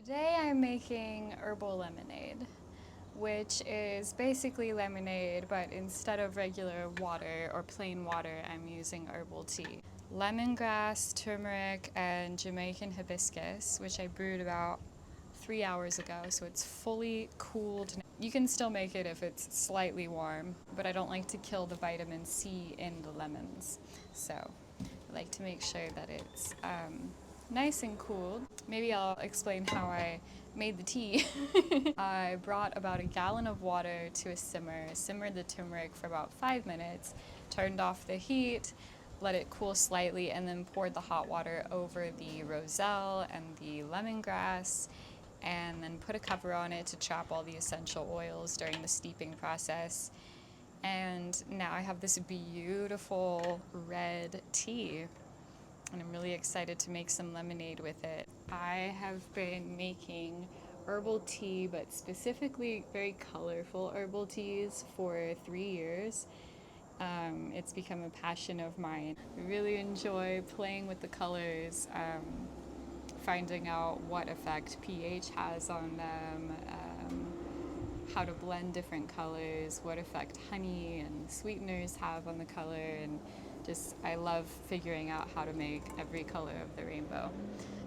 Today I'm making herbal lemonade, which is basically lemonade, but instead of regular water or plain water, I'm using herbal tea. Lemongrass, turmeric, and Jamaican hibiscus, which I brewed about 3 hours ago, so it's fully cooled. You can still make it if it's slightly warm, but I don't like to kill the vitamin C in the lemons, so I like to make sure that it's nice and cooled. Maybe I'll explain how I made the tea. I brought about a gallon of water to a simmer, simmered the turmeric for about 5 minutes, turned off the heat, let it cool slightly, and then poured the hot water over the roselle and the lemongrass, and then put a cover on it to trap all the essential oils during the steeping process. And now I have this beautiful red tea, and I'm really excited to make some lemonade with it. I have been making herbal tea, but specifically very colorful herbal teas, for 3 years. It's become a passion of mine. I really enjoy playing with the colors, finding out what effect pH has on them, how to blend different colors, what effect honey and sweeteners have on the color, and just I love figuring out how to make every color of the rainbow.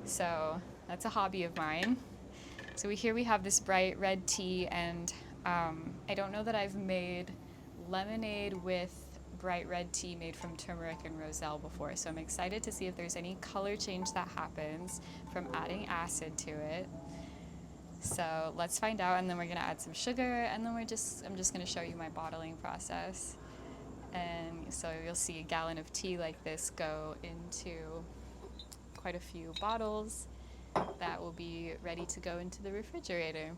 So that's a hobby of mine. So here we have this bright red tea, and I don't know that I've made lemonade with bright red tea made from turmeric and roselle before, so I'm excited to see if there's any color change that happens from adding acid to it. So let's find out, and then we're gonna add some sugar, and then I'm just gonna show you my bottling process. And so you'll see a gallon of tea like this go into quite a few bottles that will be ready to go into the refrigerator.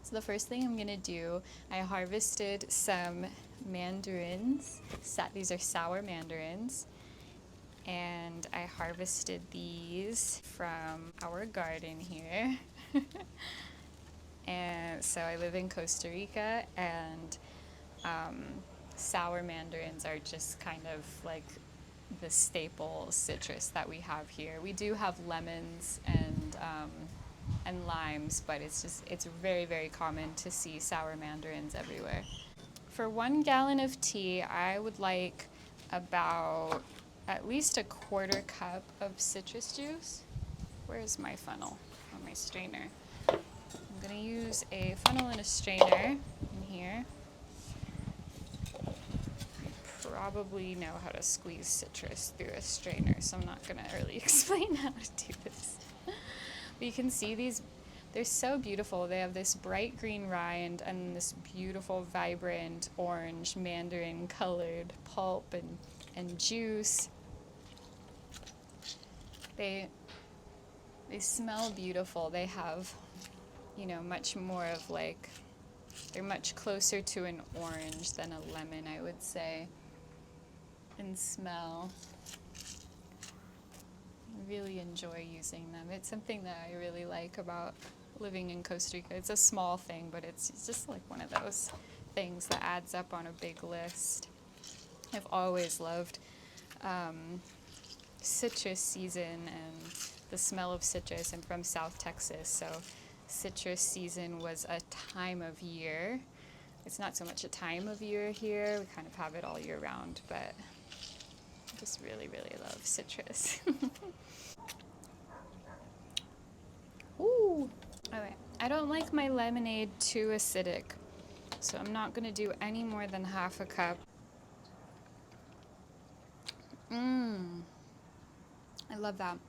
So the first thing I'm gonna do, I harvested some mandarins. These are sour mandarins. And I harvested these from our garden here. And so I live in Costa Rica, and sour mandarins are just kind of like the staple citrus that we have here. We do have lemons and limes, but it's very, very common to see sour mandarins everywhere. For 1 gallon of tea, I would like about at least a quarter cup of citrus juice. Where's my funnel or my strainer? I'm gonna use a funnel and a strainer in here. Probably know how to squeeze citrus through a strainer, so I'm not gonna really explain how to do this. But you can see these, they're so beautiful. They have this bright green rind and this beautiful vibrant orange mandarin colored pulp and juice. They smell beautiful. They have, much more of like, they're much closer to an orange than a lemon, I would say, in smell. I really enjoy using them. It's something that I really like about living in Costa Rica. It's a small thing, but it's just like one of those things that adds up on a big list. I've always loved citrus season and the smell of citrus. I'm from South Texas, so citrus season was a time of year. It's not so much a time of year here. We kind of have it all year round, but I just really, really love citrus. Ooh. Okay. I don't like my lemonade too acidic, so I'm not going to do any more than half a cup. I love that.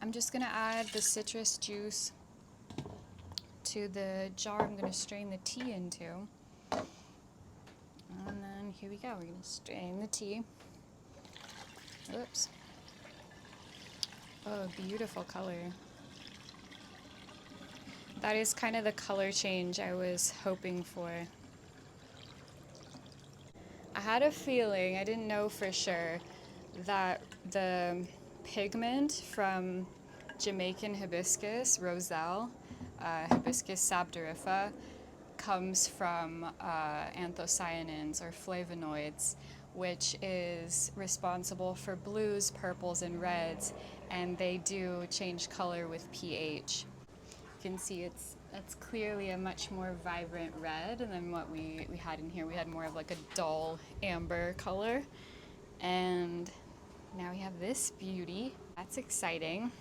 I'm just going to add the citrus juice to the jar I'm going to strain the tea into. And then here we go. We're going to strain the tea. Oops. Oh, beautiful color. That is kind of the color change I was hoping for. I had a feeling, I didn't know for sure, that the pigment from Jamaican hibiscus, roselle, Hibiscus sabdurifa, comes from anthocyanins or flavonoids, which is responsible for blues, purples, and reds, and they do change color with pH. can see it's clearly a much more vibrant red than what we had in here. We had more of like a dull amber color. And now we have this beauty. That's exciting.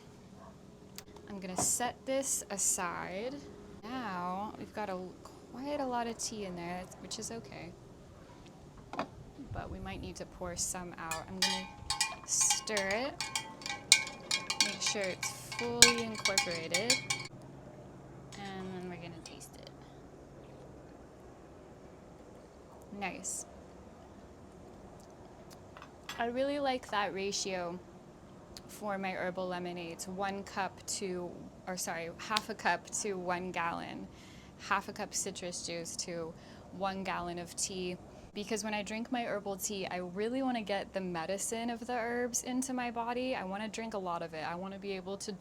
I'm gonna set this aside. Now we've got quite a lot of tea in there, which is okay. But we might need to pour some out. I'm gonna stir it, make sure it's fully incorporated, and then we're gonna taste it. Nice. I really like that ratio for my herbal lemonades. Half a cup to 1 gallon. Half a cup citrus juice to 1 gallon of tea. Because when I drink my herbal tea, I really want to get the medicine of the herbs into my body. I want to drink a lot of it. I want to be able to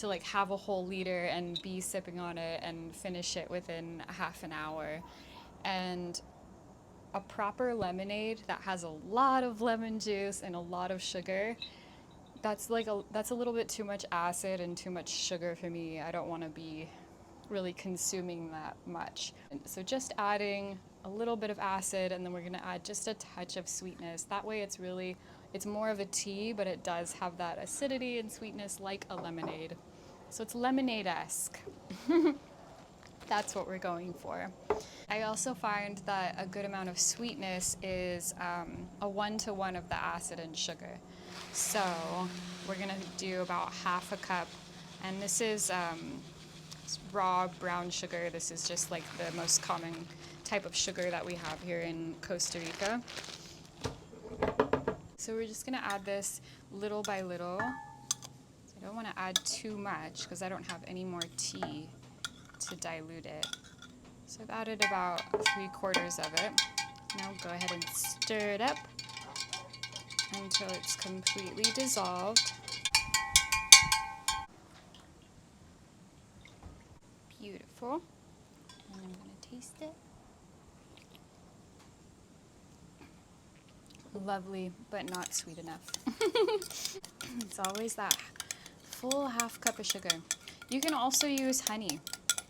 like have a whole liter and be sipping on it and finish it within half an hour. And a proper lemonade that has a lot of lemon juice and a lot of sugar, that's a little bit too much acid and too much sugar for me. I don't want to be really consuming that much. So just adding a little bit of acid, and then we're going to add just a touch of sweetness. That way it's more of a tea, but it does have that acidity and sweetness like a lemonade. So it's lemonade-esque. That's what we're going for. I also find that a good amount of sweetness is a 1-to-1 of the acid and sugar. So we're gonna do about half a cup, and this is raw brown sugar. This is just like the most common type of sugar that we have here in Costa Rica. So we're just gonna add this little by little. So I don't wanna add too much because I don't have any more tea to dilute it. So I've added about 3/4 of it. Now go ahead and stir it up until it's completely dissolved. Beautiful. And I'm gonna taste it. Lovely, but not sweet enough. It's always that full half cup of sugar. You can also use honey.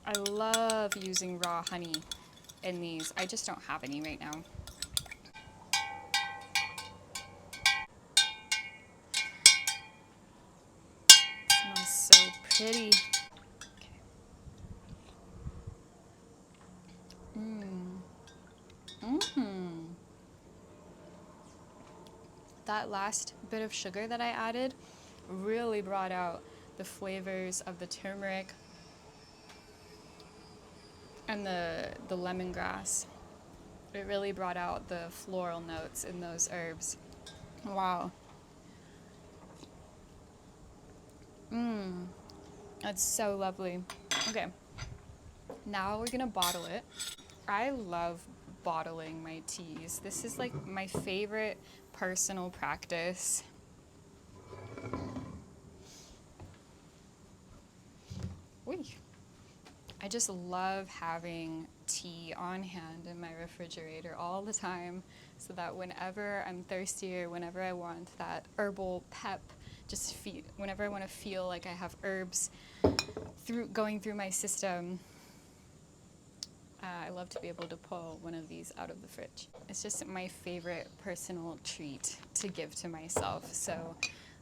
I love using raw honey in these. I just don't have any right now. It smells so pretty. That last bit of sugar that I added really brought out the flavors of the turmeric and the lemongrass. It really brought out the floral notes in those herbs. Wow. That's so lovely. Okay, now we're gonna bottle it. I love bottling my teas. This is like my favorite personal practice. I just love having tea on hand in my refrigerator all the time, so that whenever I'm thirsty or whenever I want that herbal pep, whenever I want to feel like I have herbs going through my system, I love to be able to pull one of these out of the fridge. It's just my favorite personal treat to give to myself. So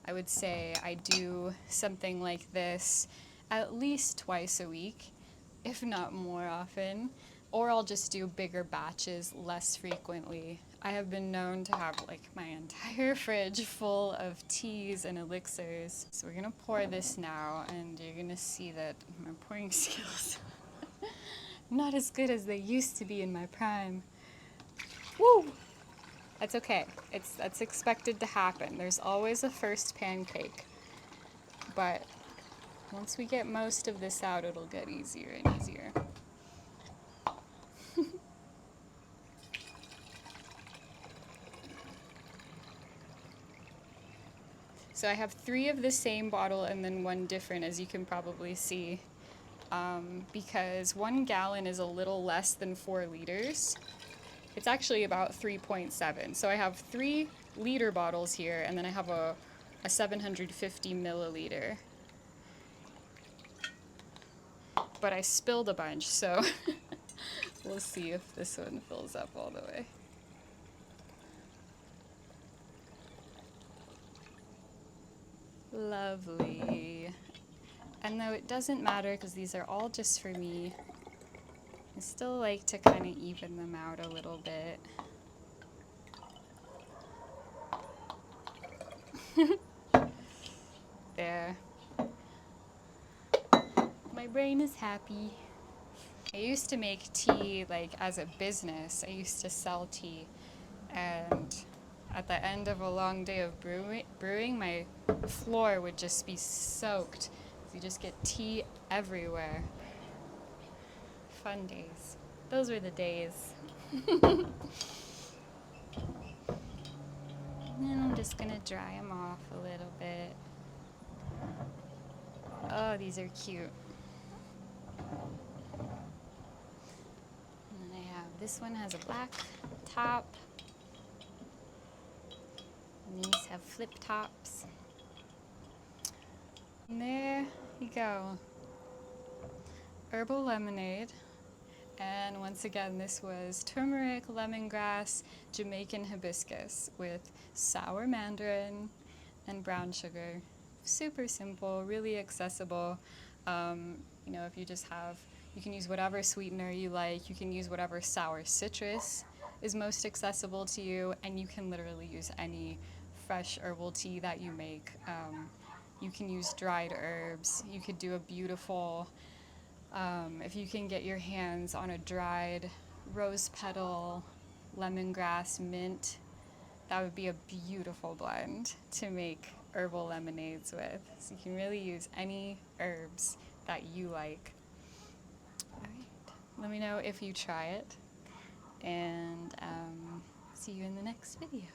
I would say I do something like this at least twice a week, if not more often, or I'll just do bigger batches less frequently. I have been known to have like my entire fridge full of teas and elixirs. So we're gonna pour this now, and you're gonna see that my pouring skills not as good as they used to be in my prime. Woo! That's okay. That's expected to happen. There's always a first pancake. But once we get most of this out, it'll get easier and easier. So I have 3 of the same bottle and then 1 different, as you can probably see. Because 1 gallon is a little less than 4 liters. It's actually about 3.7. So I have 3 liter bottles here, and then I have a 750 milliliter. but I spilled a bunch, so we'll see if this one fills up all the way. Lovely. And though it doesn't matter because these are all just for me, I still like to kind of even them out a little bit. There. My brain is happy. I used to make tea like as a business. I used to sell tea, and at the end of a long day of brewing, my floor would just be soaked. You just get tea everywhere. Fun days. Those were the days. And then I'm just gonna dry them off a little bit. Oh, these are cute. And I have, this one has a black top. And these have flip tops. And there you go. Herbal lemonade. And once again, this was turmeric, lemongrass, Jamaican hibiscus with sour mandarin and brown sugar. Super simple, really accessible. You know, if you just have, you can use whatever sweetener you like. You can use whatever sour citrus is most accessible to you, and you can literally use any fresh herbal tea that you make. You can use dried herbs. You could do a beautiful, if you can get your hands on a dried rose petal, lemongrass, mint, that would be a beautiful blend to make herbal lemonades with. So you can really use any herbs that you like. All right, let me know if you try it, and see you in the next video.